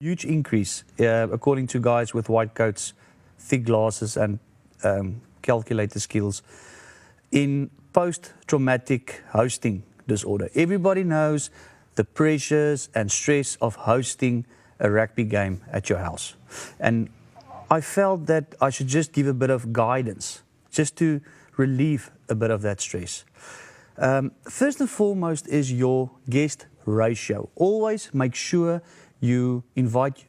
Huge increase, according to guys with white coats, thick glasses, and calculator skills in post-traumatic hosting disorder. Everybody knows the pressures and stress of hosting a rugby game at your house. And I felt that I should just give a bit of guidance, just to relieve a bit of that stress. First and foremost is your guest ratio. Always make sure you invite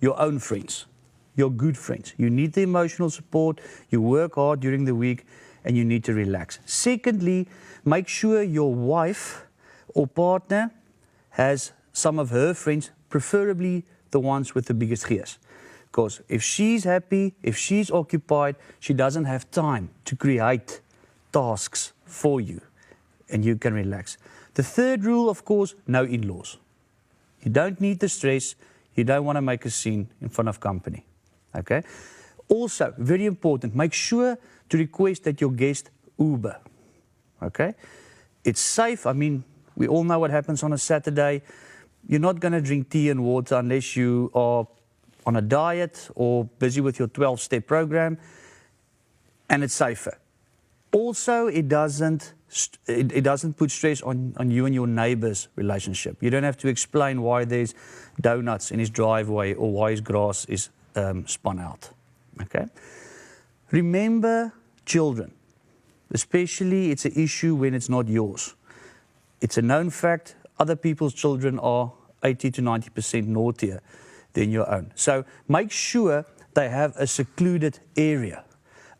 your own friends, your good friends. You need the emotional support, you work hard during the week, and you need to relax. Secondly, make sure your wife or partner has some of her friends, preferably the ones with the biggest gears. Because if she's happy, if she's occupied, she doesn't have time to create tasks for you, and you can relax. The third rule, of course, no in-laws. You don't need the stress. You don't want to make a scene in front of company. Okay? Also, very important, make sure to request that your guest Uber. Okay? It's safe. I mean, we all know what happens on a Saturday. You're not going to drink tea and water unless you are on a diet or busy with your 12-step program, and it's safer. Also, it doesn't put stress on you and your neighbor's relationship. You don't have to explain why there's donuts in his driveway or why his grass is spun out. Okay? Remember children. Especially, it's an issue when it's not yours. It's a known fact, other people's children are 80 to 90% naughtier than your own. So make sure they have a secluded area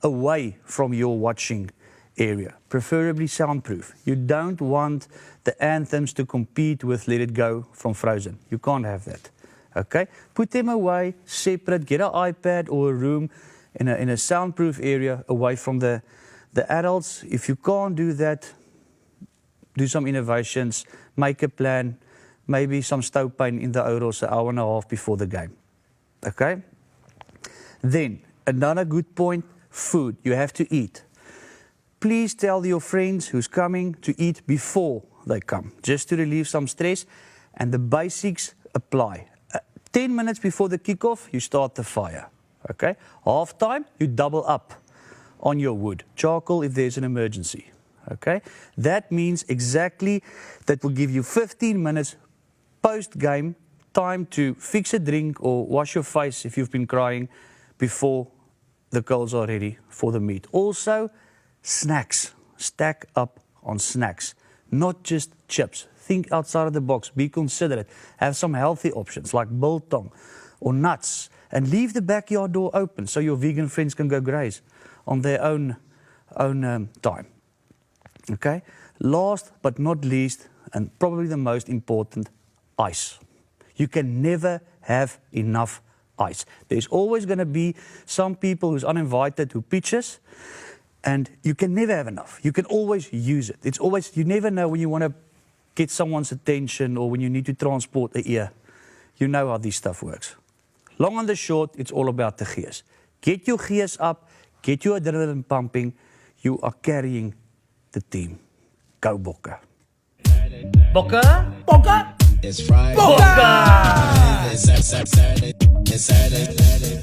away from your watching area, preferably soundproof. You don't want the anthems to compete with Let It Go from Frozen. You can't have that. Okay? Put them away, separate, get an iPad or a room in a soundproof area away from the adults. If you can't do that, do some innovations, make a plan, maybe some stovepain in the Oros an hour and a half before the game. Okay? Then, another good point, food. You have to eat. Please tell your friends who's coming to eat before they come, just to relieve some stress, and the basics apply. 10 minutes before the kickoff, you start the fire. Okay? Halftime, you double up on your wood. Charcoal if there's an emergency. Okay? That means exactly that will give you 15 minutes post-game time to fix a drink or wash your face if you've been crying before the coals are ready for the meat. Also, snacks. Stack up on snacks, not just chips. Think outside of the box. Be considerate. Have some healthy options like biltong or nuts, and leave the backyard door open so your vegan friends can go graze on their own time. Okay? Last but not least, and probably the most important, ice. You can never have enough ice. There's always going to be some people who's uninvited who pitches, and you can never have enough. You can always use it. It's always, you never know when you want to get someone's attention or when you need to transport a ear. You know how this stuff works. Long and the short, it's all about the gears. Get your gears up, get your adrenaline pumping. You are carrying the team. Go Bokke. Bokke? Bokke? It's Friday. Bokke! It's Saturday.